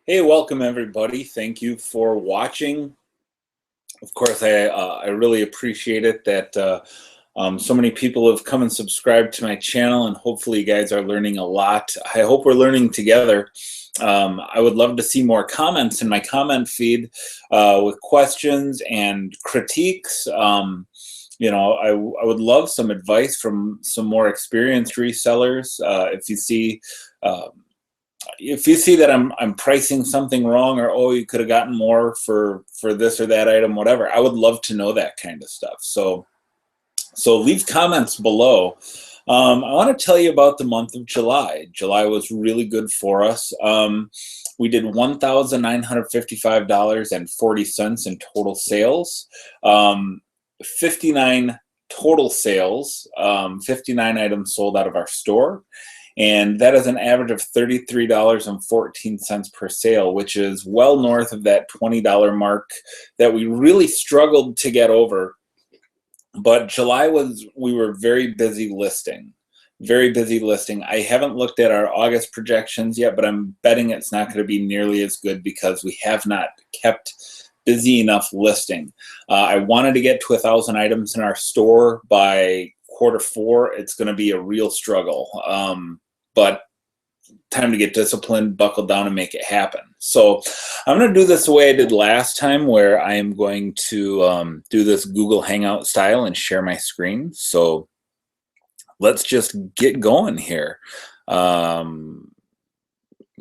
Hey, welcome everybody. Thank you for watching. Of course, I really appreciate it that so many people have come and subscribed to my channel, and hopefully you guys are learning a lot. I hope we're learning together. I would love to see more comments in my comment feed with questions and critiques. I would love some advice from some more experienced resellers. Uh, if you see that I'm pricing something wrong, or oh, you could have gotten more for this or that item, whatever, I would love to know that kind of stuff. So leave comments below. I want to tell you about the month of July. July was really good for us. We did $1,955.40 in total sales. 59 total sales, 59 items sold out of our store. And that is an average of $33.14 per sale, which is well north of that $20 mark that we really struggled to get over. But July we were very busy listing. Very busy listing. I haven't looked at our August projections yet, but I'm betting it's not going to be nearly as good because we have not kept busy enough listing. I wanted to get to 1,000 items in our store by Q4. It's going to be a real struggle. But time to get disciplined, buckle down, and make it happen. So I'm going to do this the way I did last time, where I am going to do this Google Hangout style and share my screen. So let's just get going here.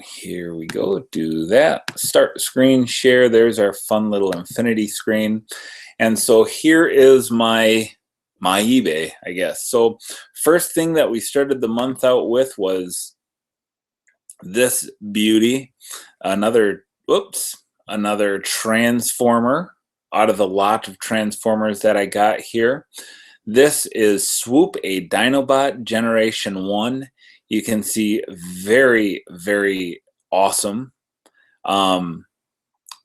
Here we go. Do that. Start screen share. There's our fun little infinity screen. And so here is my eBay, I guess. So first thing that we started the month out with was this beauty, another transformer out of the lot of transformers that I got here. This is Swoop, a Dinobot Generation 1. You can see very, very awesome.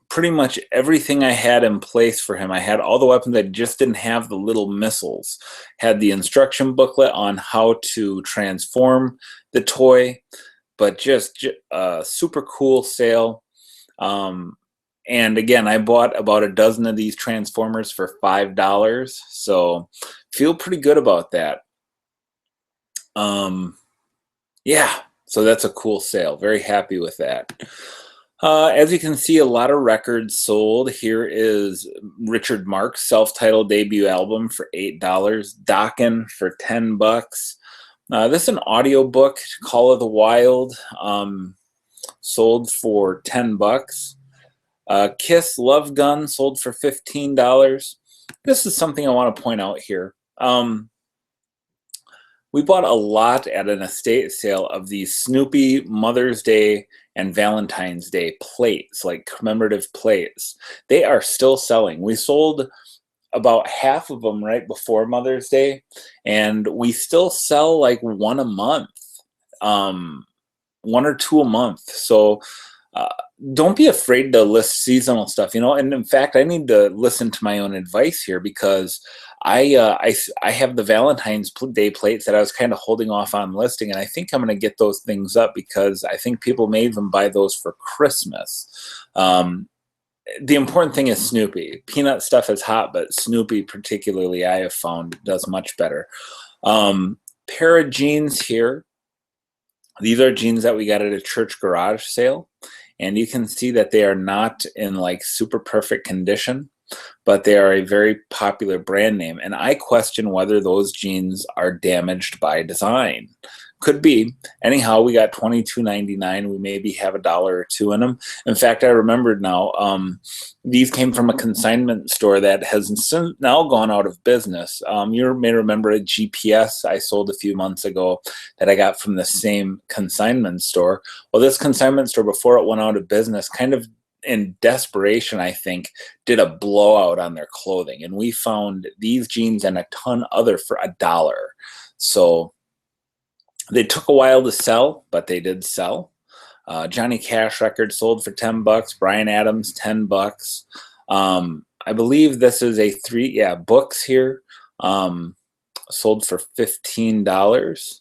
Pretty much everything I had in place for him. I had all the weapons. I just didn't have the little missiles. Had the instruction booklet on how to transform the toy, but just a super cool sale. And again, I bought about a dozen of these transformers for $5, so feel pretty good about that. Yeah, so that's a cool sale. Very happy with that. As you can see, a lot of records sold. Here is Richard Mark's self-titled debut album for $8. Dokken for $10. This is an audio book, Call of the Wild, sold for $10. Kiss Love Gun sold for $15. This is something I want to point out here. We bought a lot at an estate sale of these Snoopy Mother's Day and Valentine's Day plates, like commemorative plates. They are still selling. We sold about half of them right before Mother's Day, and we still sell like one a month, one or two a month. So don't be afraid to list seasonal stuff, and in fact, I need to listen to my own advice here, because I have the Valentine's Day plates that I was kind of holding off on listing, and I think I'm going to get those things up because I think people may even buy those for Christmas. The important thing is Snoopy. Peanut stuff is hot, but Snoopy particularly, I have found, does much better. Pair of jeans here. These are jeans that we got at a church garage sale, and you can see that they are not in like super perfect condition, but they are a very popular brand name, and I question whether those jeans are damaged by design. Could be. Anyhow, we got $22.99. We maybe have $1 or $2 in them. In fact, I remembered now, these came from a consignment store that has now gone out of business. You may remember a GPS I sold a few months ago that I got from the same consignment store. Well, this consignment store, before it went out of business, kind of in desperation, I think, did a blowout on their clothing, and we found these jeans and a ton other for $1. So they took a while to sell, but they did sell. Johnny Cash record sold for $10. Bryan Adams, $10. I believe this is a books here, sold for $15.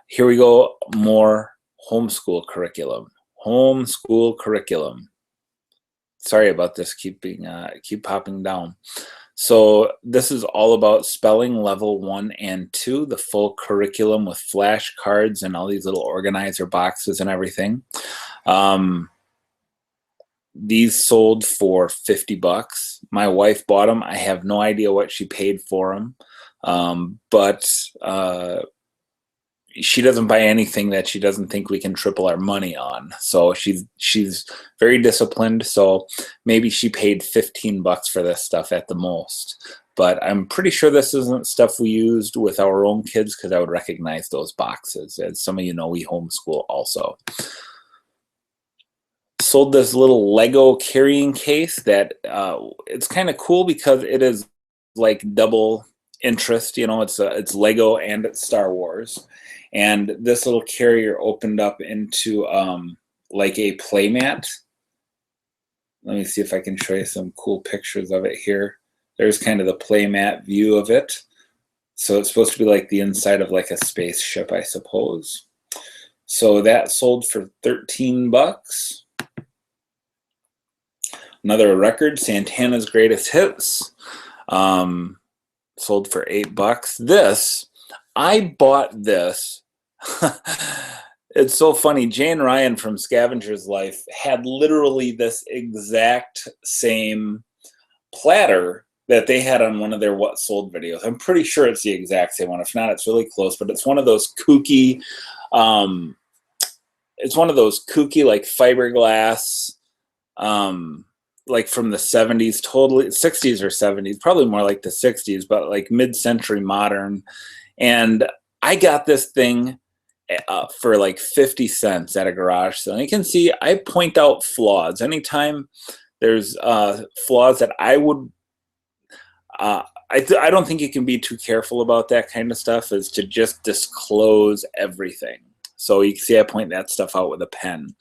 Here we go, more homeschool curriculum. Homeschool curriculum. Sorry about this keep popping down. So this is all about spelling level 1 and 2, the full curriculum with flashcards and all these little organizer boxes and everything. These sold for 50 bucks. My wife bought them. I have no idea what she paid for them. But she doesn't buy anything that she doesn't think we can triple our money on. So she's very disciplined. So maybe she paid 15 bucks for this stuff at the most. But I'm pretty sure this isn't stuff we used with our own kids, because I would recognize those boxes. As some of you know, we homeschool also. Sold this little Lego carrying case that it's kind of cool because it is like double interest. You know, it's Lego and it's Star Wars. And this little carrier opened up into like a playmat. Let me see if I can show you some cool pictures of it here. There's kind of the playmat view of it. So it's supposed to be like the inside of like a spaceship, I suppose. So that sold for 13 bucks. Another record, Santana's Greatest Hits, sold for 8 bucks. This, I bought this. It's so funny. Jane Ryan from Scavenger's Life had literally this exact same platter that they had on one of their What Sold videos. I'm pretty sure it's the exact same one. If not, it's really close, but it's one of those kooky, like fiberglass, like from the 70s, totally 60s or 70s, probably more like the 60s, but like mid-century modern. And I got this thing for like 50 cents at a garage sale. And you can see I point out flaws. Anytime there's flaws that I would, I don't think you can be too careful about that kind of stuff, is to just disclose everything. So you can see I point that stuff out with a pen.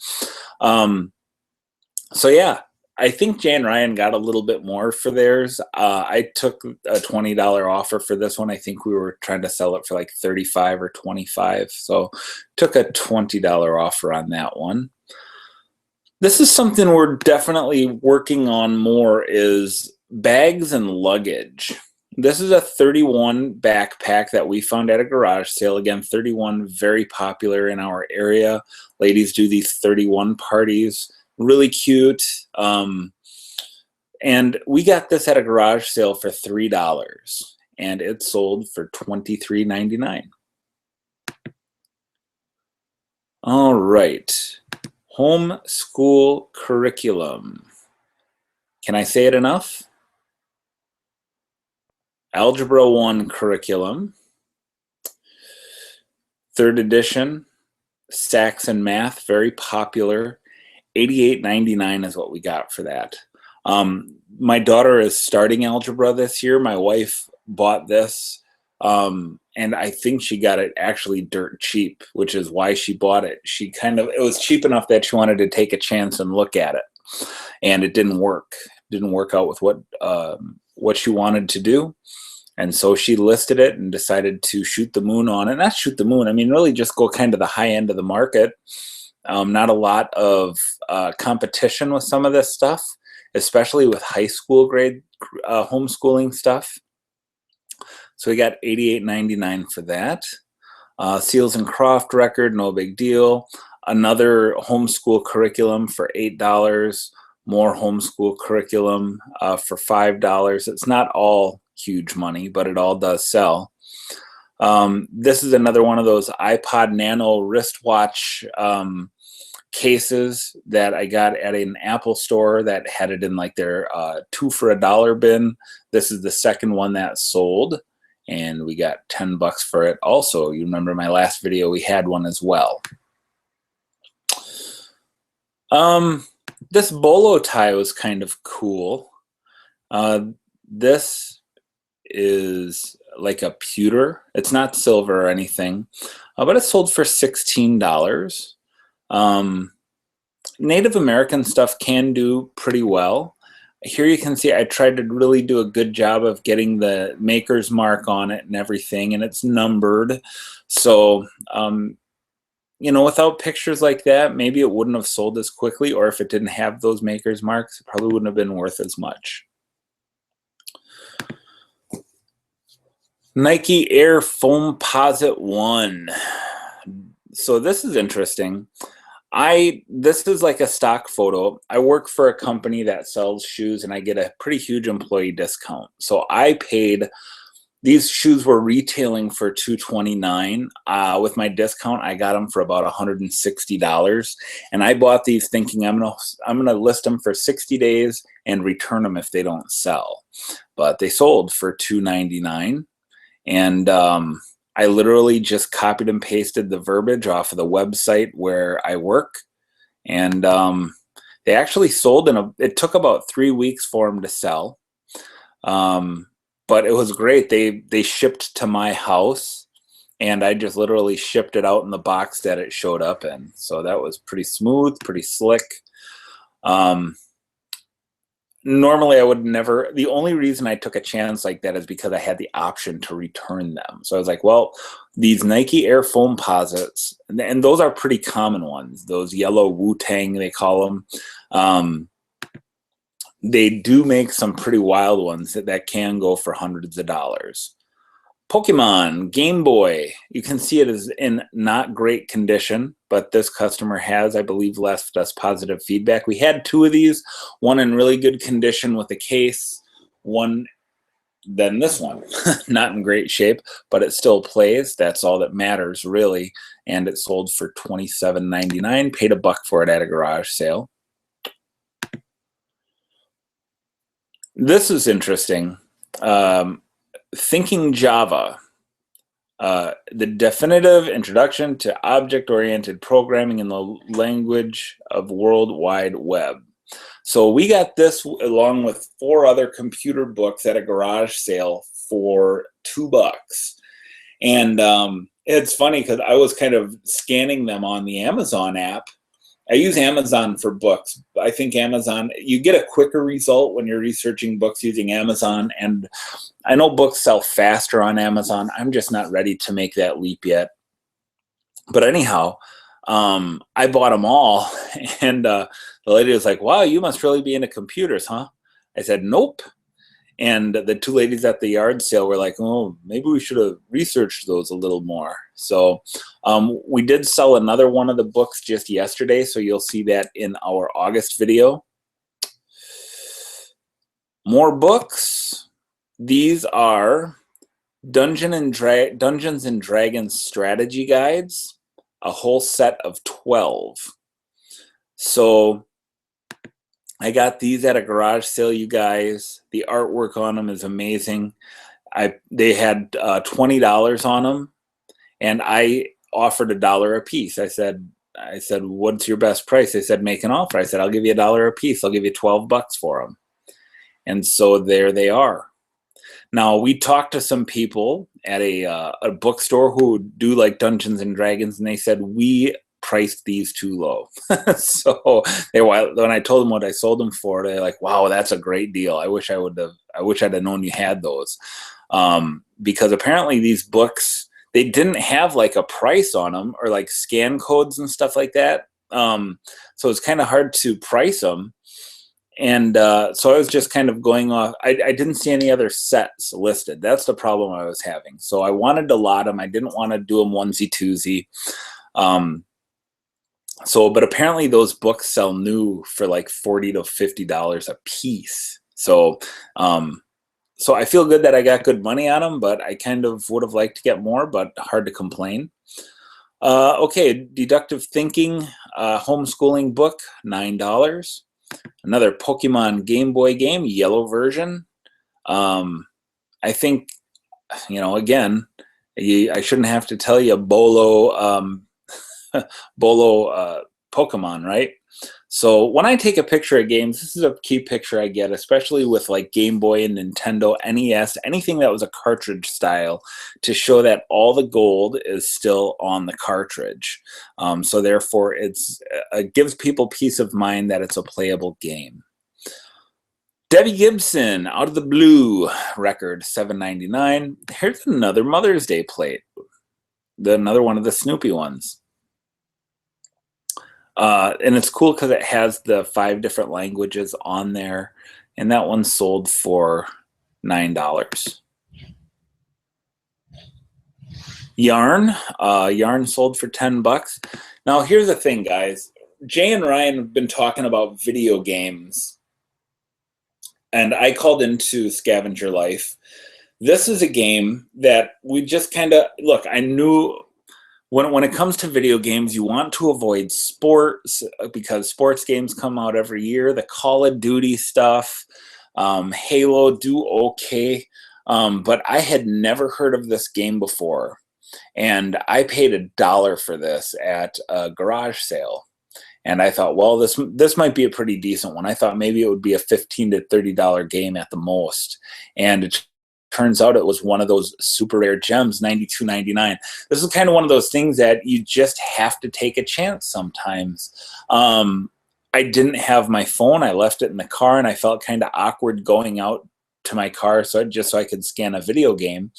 So yeah, I think Jan Ryan got a little bit more for theirs. I took a $20 offer for this one. I think we were trying to sell it for like 35 or 25. So took a $20 offer on that one. This is something we're definitely working on more, is bags and luggage. This is a 31 backpack that we found at a garage sale. Again, 31, very popular in our area. Ladies do these 31 parties. Really cute. And we got this at a garage sale for $3, and it sold for $23.99. All right. Homeschool curriculum. Can I say it enough? Algebra 1 curriculum. 3rd edition. Saxon Math, very popular. $88.99 is what we got for that. My daughter is starting algebra this year. My wife bought this, and I think she got it actually dirt cheap, which is why she bought it. It was cheap enough that she wanted to take a chance and look at it, and it didn't work. Didn't work out with what she wanted to do. And so she listed it and decided to shoot the moon on it. Not shoot the moon, I mean, really just go kind of the high end of the market. Not a lot of competition with some of this stuff, especially with high school grade homeschooling stuff. So we got $88.99 for that. Seals and Croft record, no big deal. Another homeschool curriculum for $8. More homeschool curriculum for $5. It's not all huge money, but it all does sell. This is another one of those iPod Nano wristwatch cases that I got at an Apple store that had it in like their 2 for $1 bin. This is the second one that sold, and we got 10 bucks for it. Also, you remember my last video, we had one as well. This bolo tie was kind of cool. This is like a pewter. It's not silver or anything, but it sold for $16. Native American stuff can do pretty well. Here you can see I tried to really do a good job of getting the maker's mark on it and everything, and it's numbered. So you know, without pictures like that, maybe it wouldn't have sold as quickly, or if it didn't have those maker's marks, it probably wouldn't have been worth as much. Nike Air Foamposite 1. So this is interesting. This is like a stock photo. I work for a company that sells shoes and I get a pretty huge employee discount. So I paid, these shoes were retailing for $229. With my discount, I got them for about $160. And I bought these thinking I'm gonna list them for 60 days and return them if they don't sell. But they sold for $299. And I literally just copied and pasted the verbiage off of the website where I work. And they actually sold it took about 3 weeks for them to sell. But it was great. They shipped to my house and I just literally shipped it out in the box that it showed up in. So that was pretty smooth, pretty slick. Normally I would never, the only reason I took a chance like that is because I had the option to return them. So I was like, well, these Nike Air Foamposites, and those are pretty common ones, those yellow Wu-Tang, they call them. They do make some pretty wild ones that can go for hundreds of dollars. Pokemon Game Boy, you can see it is in not great condition, but this customer has, I believe, left us positive feedback. We had 2 of these, one in really good condition with a case, one then this one, not in great shape, but it still plays. That's all that matters, really. And it sold for $27.99, paid $1 for it at a garage sale. This is interesting. Thinking Java, the definitive introduction to object-oriented programming in the language of World Wide Web. So we got this along with 4 other computer books at a garage sale for $2. And it's funny because I was kind of scanning them on the Amazon app. I use Amazon for books. I think Amazon, you get a quicker result when you're researching books using Amazon. And I know books sell faster on Amazon. I'm just not ready to make that leap yet. But anyhow, I bought them all. And the lady was like, wow, you must really be into computers, huh? I said, nope. And the 2 ladies at the yard sale were like, oh, maybe we should have researched those a little more. So we did sell another one of the books just yesterday, so you'll see that in our August video. More books. These are Dungeons and Dragons strategy guides, a whole set of 12. So I got these at a garage sale, you guys. The artwork on them is amazing. They had $20 on them, and I offered $1 a piece. I said, what's your best price? They said, make an offer. I said, I'll give you $1 a piece. I'll give you $12 for them. And so there they are. Now, we talked to some people at a bookstore who do like Dungeons and Dragons, and they said, we priced these too low. So when I told them what I sold them for, they're like, wow, that's a great deal. I wish I'd have known you had those. Because apparently these books, they didn't have like a price on them or like scan codes and stuff like that. So it's kind of hard to price them. And so I was just kind of going off. I didn't see any other sets listed. That's the problem I was having. So I wanted to lot them. I didn't want to do them onesie twosie. But apparently those books sell new for like $40 to $50 a piece. So I feel good that I got good money on them, but I kind of would have liked to get more, but hard to complain. Okay, Deductive Thinking homeschooling book, $9. Another Pokemon Game Boy game, yellow version. I think, again, I shouldn't have to tell you Bolo Pokemon, right? So when I take a picture of games, this is a key picture I get, especially with like Game Boy and Nintendo, NES, anything that was a cartridge style, to show that all the gold is still on the cartridge. So therefore, it gives people peace of mind that it's a playable game. Debbie Gibson, Out of the Blue record, $7.99. Here's another Mother's Day plate. Another one of the Snoopy ones. And it's cool because it has the 5 different languages on there. And that one sold for $9. Yarn. Yarn sold for $10. Now, here's the thing, guys. Jay and Ryan have been talking about video games, and I called into Scavenger Life. This is a game that we just kind of, look, I knew when it comes to video games, you want to avoid sports because sports games come out every year. The Call of Duty stuff, Halo do okay, but I had never heard of this game before. And I paid $1 for this at a garage sale. And I thought, well, this might be a pretty decent one. I thought maybe it would be a $15 to $30 game at the most. And it turns out it was one of those super rare gems, $92.99. This is kind of one of those things that you just have to take a chance sometimes. I didn't have my phone. I left it in the car, and I felt kind of awkward going out to my car so I could scan a video game.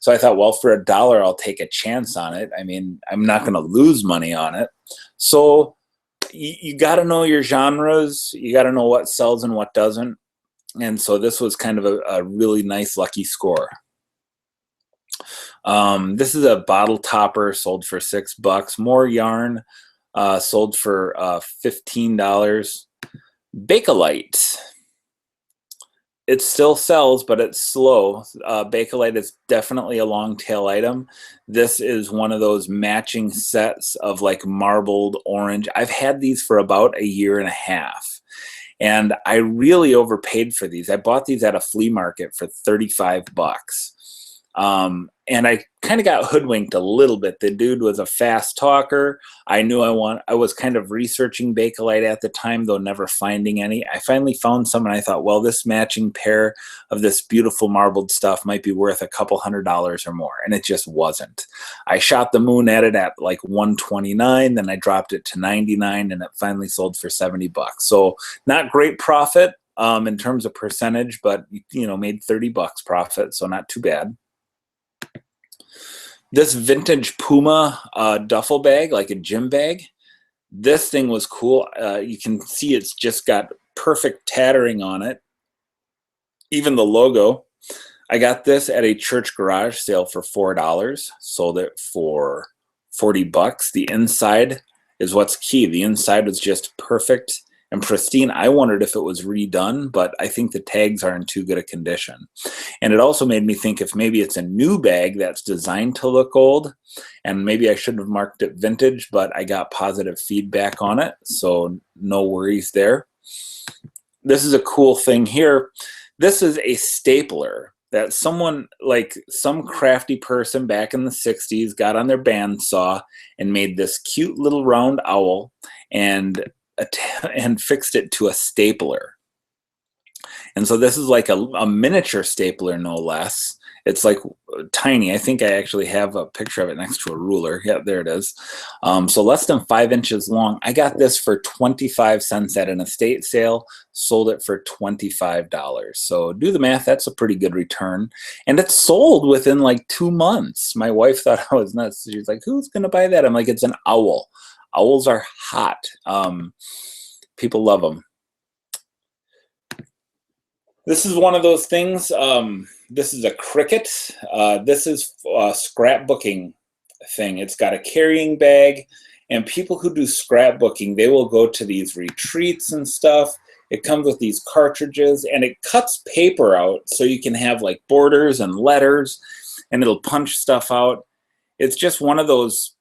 So I thought, well, for $1, I'll take a chance on it. I mean, I'm not going to lose money on it. So you got to know your genres. You got to know what sells and what doesn't. And so this was kind of a really nice lucky score. This is a bottle topper, sold for $6. More yarn, sold for $15. Bakelite. It still sells, but it's slow. Bakelite is definitely a long tail item. This is one of those matching sets of like marbled orange. I've had these for about 1.5 years. And I really overpaid for these. I bought these at a flea market for $35. And I kind of got hoodwinked a little bit. The dude was a fast talker. I knew I was kind of researching Bakelite at the time, though never finding any. I finally found some, and I thought, well, this matching pair of this beautiful marbled stuff might be worth a couple $100 or more, and it just wasn't. I shot the moon at it at like $129, then I dropped it to $99, and it finally sold for $70. So not great profit in terms of percentage, but made $30 profit, so not too bad. This vintage Puma duffel bag, like a gym bag, this thing was cool. You can see it's just got perfect tattering on it. Even the logo. I got this at a church garage sale for $4. Sold it for $40. The inside is what's key. The inside was just perfect and pristine. I wondered if it was redone, but I think the tags are in too good a condition. And it also made me think if maybe it's a new bag that's designed to look old, and maybe I shouldn't have marked it vintage, but I got positive feedback on it, so no worries there. This is a cool thing here. This is a stapler that someone, like some crafty person back in the 60s, got on their bandsaw and made this cute little round owl and fixed it to a stapler. And so this is like a miniature stapler, no less. It's like tiny. I think I actually have a picture of it next to a ruler. Yeah, there it is. So less than 5 inches long. I got this for 25 cents at an estate sale, sold it for $25. So do the math, that's a pretty good return. And it sold within like 2 months. My wife thought I was nuts. She's like, who's gonna buy that? I'm like, it's an owl. Owls are hot. People love them. This is one of those things. This is a cricket. This is a scrapbooking thing. It's got a carrying bag, and people who do scrapbooking, they will go to these retreats and stuff. It comes with these cartridges, and it cuts paper out so you can have like borders and letters, and it'll punch stuff out. It's just one of those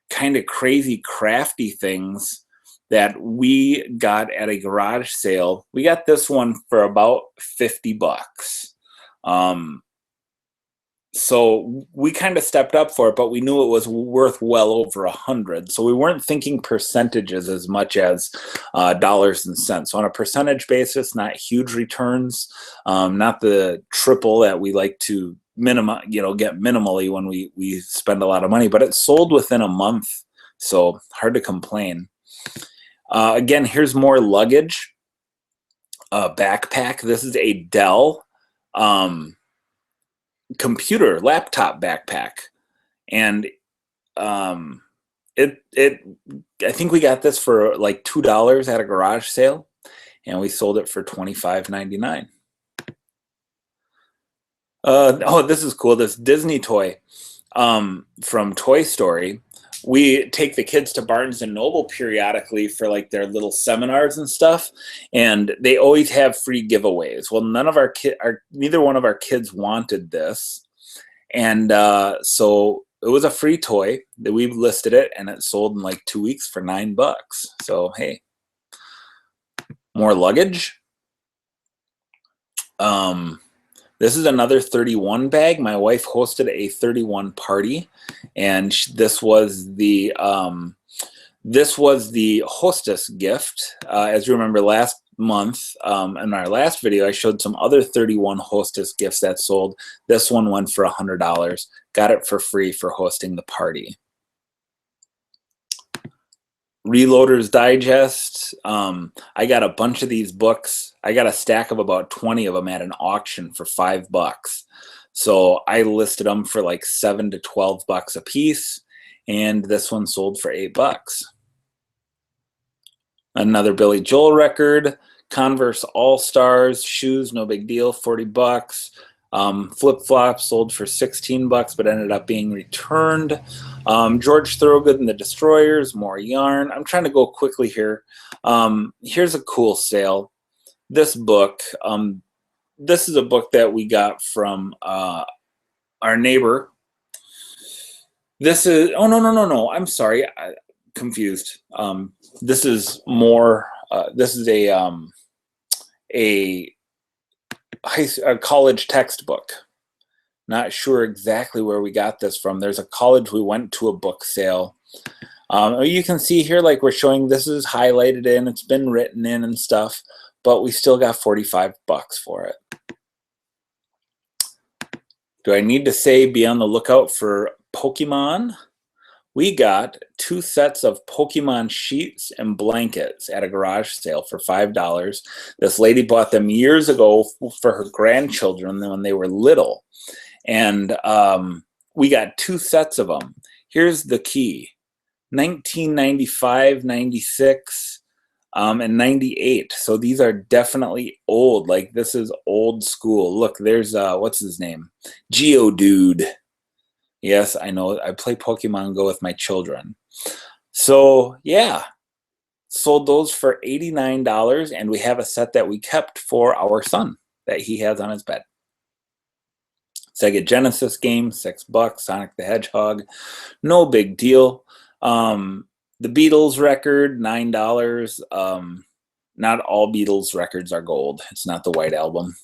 kind of crazy crafty things that we got at a garage sale. We got this one for about $50. So we kind of stepped up for it, but we knew it was worth well over 100. So we weren't thinking percentages as much as dollars and cents. So on a percentage basis, not huge returns, not the triple that we like to get minimally when we spend a lot of money, but it sold within a month. So hard to complain. Again, here's more luggage. Backpack. This is a Dell laptop backpack, and I think we got this for like $2 at a garage sale, and we sold it for $25.99. Oh, this is cool. This Disney toy from Toy Story. We take the kids to Barnes and Noble periodically for like their little seminars and stuff, and they always have free giveaways. Well, neither one of our kids wanted this, and so it was a free toy that we listed it, and it sold in like 2 weeks for $9. So hey, more luggage. This is another 31 bag. My wife hosted a 31 party, and this was the hostess gift. As you remember last month, in our last video, I showed some other 31 hostess gifts that sold. This one went for $100. Got it for free for hosting the party. Reloader's Digest. I got a bunch of these books. I got a stack of about 20 of them at an auction for $5. So I listed them for like $7 to $12 a piece, and this one sold for $8. Another Billy Joel record. Converse All Stars shoes, no big deal, $40. Flip-flops sold for $16, but ended up being returned. George Thorogood and the Destroyers, more yarn. I'm trying to go quickly here. Here's a cool sale. This book, this is a book that we got from our neighbor. This is, oh, no, I'm sorry, confused. This is more, this is a college textbook. Not sure exactly where we got this from. There's a college we went to a book sale. You can see here, like we're showing, this is highlighted in, it's been written in and stuff, but we still got $45 for it. Do I need to say be on the lookout for Pokemon? We got 2 sets of Pokemon sheets and blankets at a garage sale for $5. This lady bought them years ago for her grandchildren when they were little. And we got 2 sets of them. Here's the key. 1995, 96, and 98. So these are definitely old. Like this is old school. Look, there's, what's his name? Geodude. Yes, I know. I play Pokemon Go with my children. So yeah, sold those for $89, and we have a set that we kept for our son that he has on his bed. Sega Genesis game, $6. Sonic the Hedgehog, no big deal. The Beatles record, $9. Not all Beatles records are gold. It's not the White Album.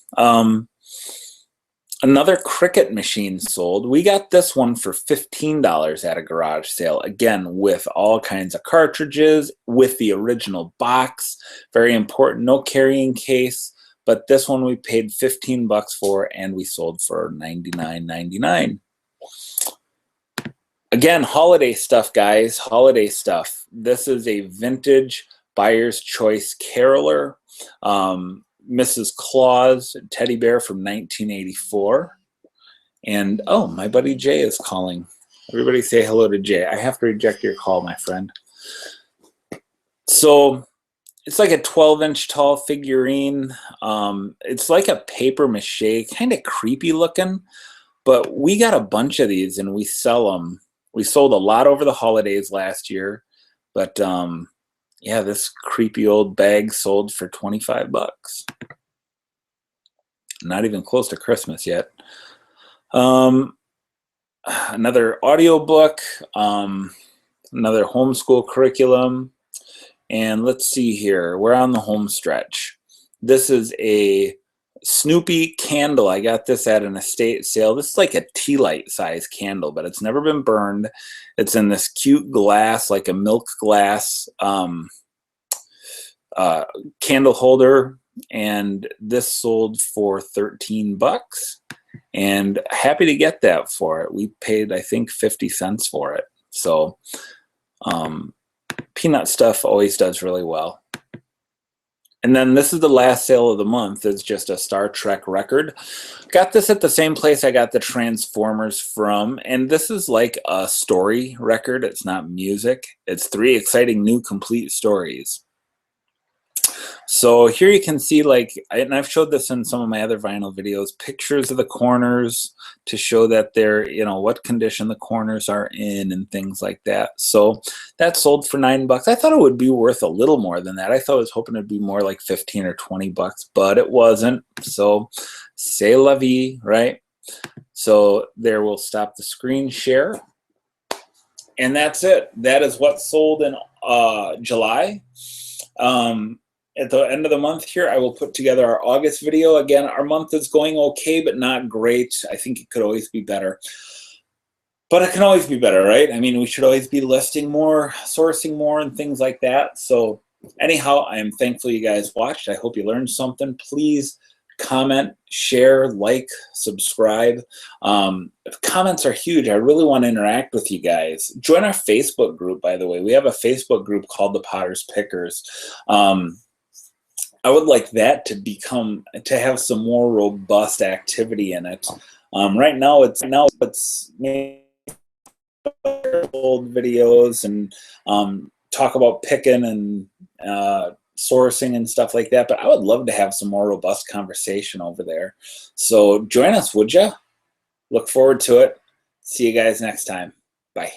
Another cricket machine sold. We got this one for $15 at a garage sale. Again, with all kinds of cartridges, with the original box. Very important, no carrying case. But this one we paid $15 for, and we sold for $99.99. Again, holiday stuff, guys. Holiday stuff. This is a vintage Buyer's Choice Caroler. Mrs. Claus teddy bear from 1984. And oh, my buddy Jay is calling. Everybody say hello to Jay. I have to reject your call, my friend. So it's like a 12-inch tall figurine. It's like a paper mache, kind of creepy looking, but we got a bunch of these and we sell them. We sold a lot over the holidays last year, but yeah, this creepy old bag sold for $25. Not even close to Christmas yet. Another audiobook, another homeschool curriculum. And let's see here. We're on the home stretch. This is a Snoopy candle. I got this at an estate sale. This is like a tea light size candle, but it's never been burned. It's in this cute glass, like a milk glass candle holder. And this sold for $13. And happy to get that for it. We paid, I think, 50 cents for it. So peanut stuff always does really well. And then this is the last sale of the month. It's just a Star Trek record. Got this at the same place I got the Transformers from. And this is like a story record. It's not music. It's 3 exciting new complete stories. So here you can see, like, and I've showed this in some of my other vinyl videos, pictures of the corners to show that they're, you know, what condition the corners are in and things like that. So that sold for $9. I thought it would be worth a little more than that. I thought I was hoping it'd be more like 15 or 20 bucks, but it wasn't. So c'est la vie, right? So there, we'll stop the screen share. And that's it. That is what sold in July. At the end of the month here, I will put together our August video. Again, our month is going okay, but not great. I think it could always be better. But it can always be better, right? I mean, we should always be listing more, sourcing more, and things like that. So anyhow, I am thankful you guys watched. I hope you learned something. Please comment, share, like, subscribe. Comments are huge. I really want to interact with you guys. Join our Facebook group, by the way. We have a Facebook group called the Potter's Pickers. I would like that to have some more robust activity in it. Right now it's old videos and talk about picking and sourcing and stuff like that, but I would love to have some more robust conversation over there. So join us, would ya? Look forward to it. See you guys next time. Bye.